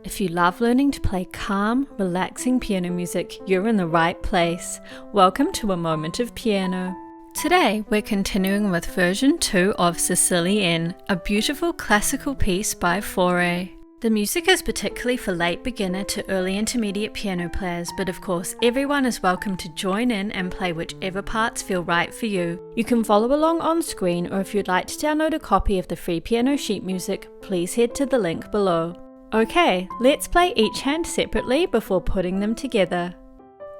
If you love learning to play calm, relaxing piano music, you're in the right place. Welcome to A Moment of Piano. Today, we're continuing with version 2 of Sicilienne, a beautiful classical piece by Fauré. The music is particularly for late beginner to early intermediate piano players, but of course everyone is welcome to join in and play whichever parts feel right for you. You can follow along on screen, or if you'd like to download a copy of the free piano sheet music, please head to the link below. Okay, let's play each hand separately before putting them together.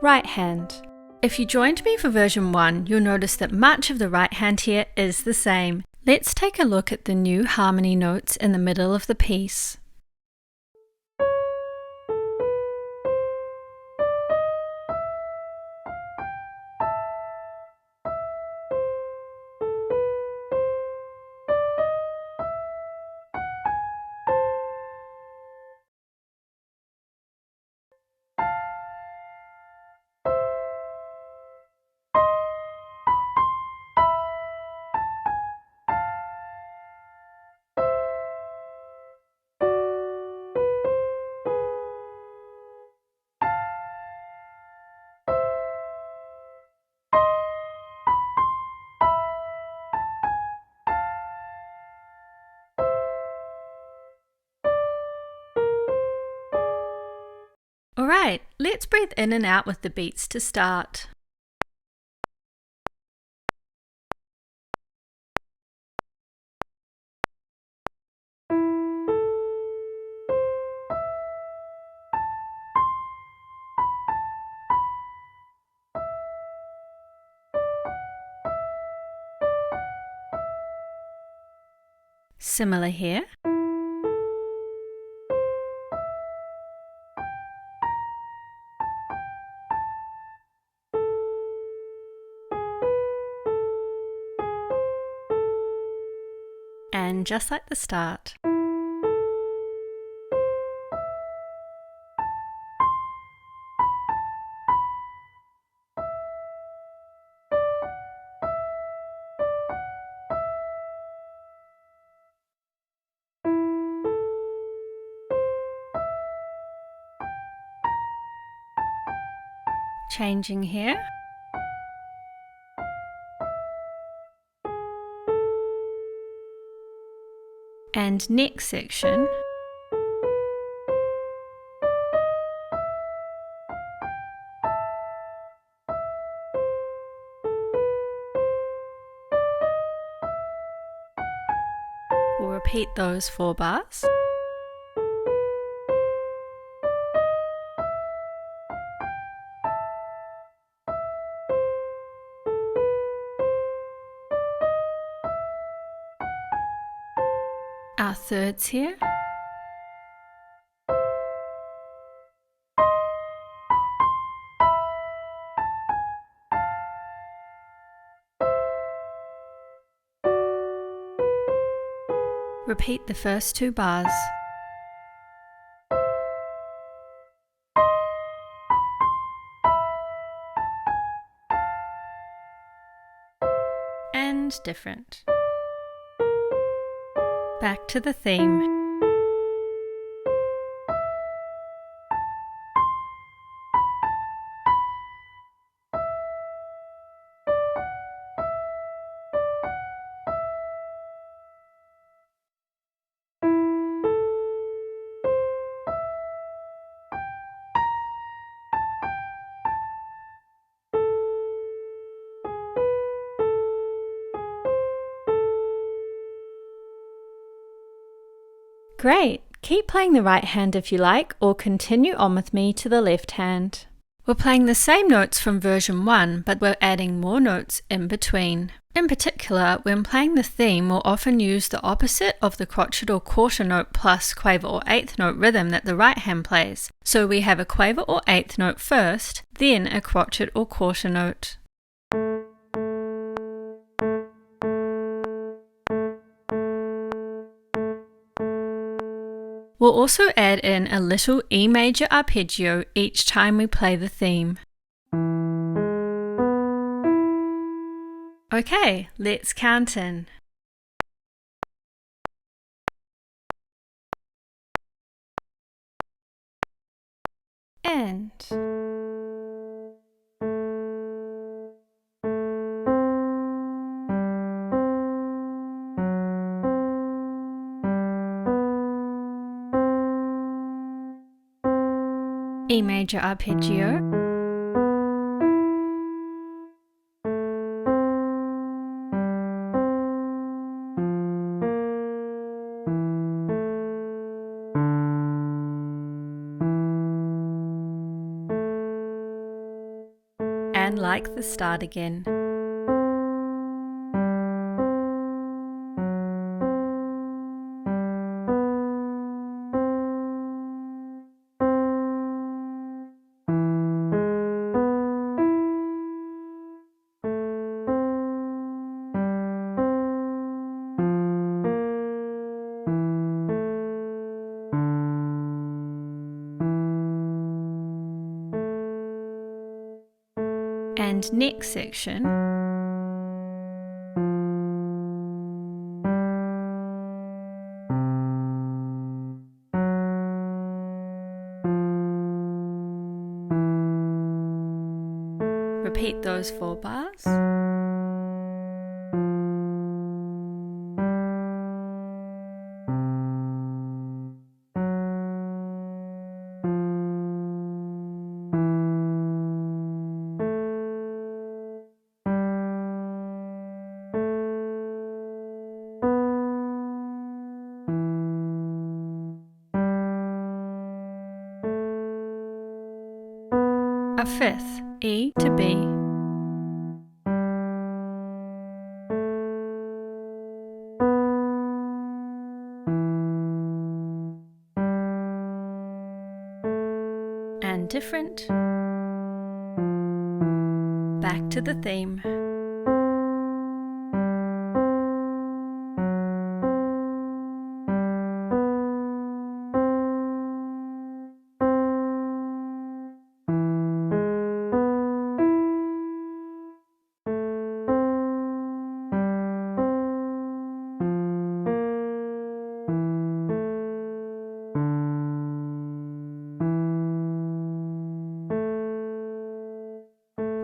Right hand. If you joined me for version 1, you'll notice that much of the right hand here is the same. Let's take a look at the new harmony notes in the middle of the piece. Alright, let's breathe in and out with the beats to start. Similar here. And just like the start. Changing here. And next section. We'll repeat those 4 bars. Our thirds here. Repeat the first 2 bars. And different. Back to the theme. Great! Keep playing the right hand if you like, or continue on with me to the left hand. We're playing the same notes from version 1, but we're adding more notes in between. In particular, when playing the theme, we'll often use the opposite of the crotchet or quarter note plus quaver or eighth note rhythm that the right hand plays. So we have a quaver or eighth note first, then a crotchet or quarter note. We'll also add in a little E major arpeggio each time we play the theme. Okay, let's count in. . and E major arpeggio, and like the start again. And next section, repeat those 4 bars. A 5th, E to B, and different, back to the theme.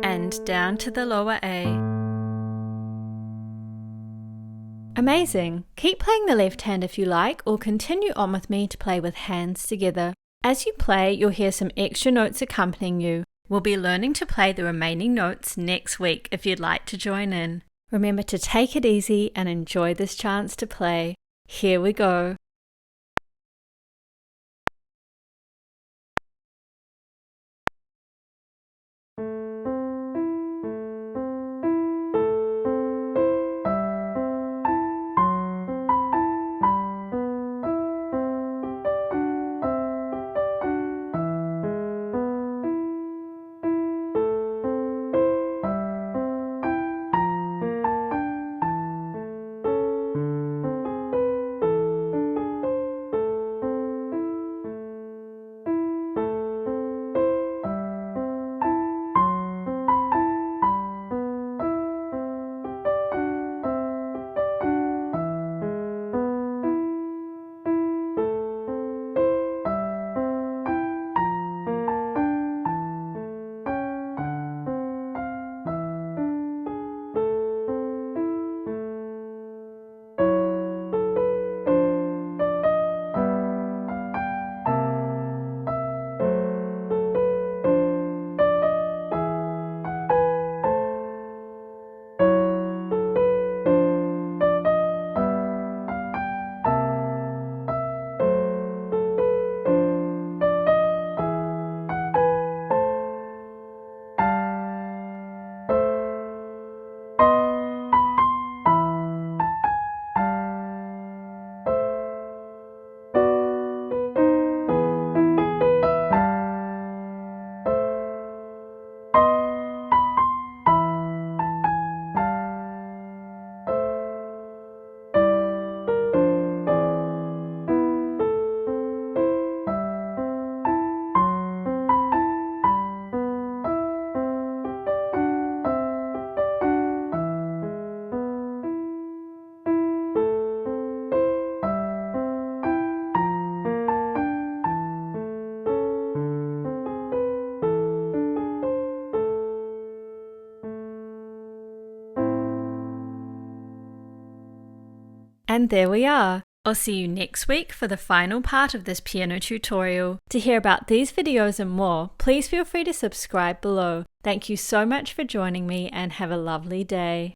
And down to the lower A. Amazing! Keep playing the left hand if you like, or continue on with me to play with hands together. As you play, you'll hear some extra notes accompanying you. We'll be learning to play the remaining notes next week if you'd like to join in. Remember to take it easy and enjoy this chance to play. Here we go. And there we are. I'll see you next week for the final part of this piano tutorial. To hear about these videos and more, please feel free to subscribe below. Thank you so much for joining me and have a lovely day.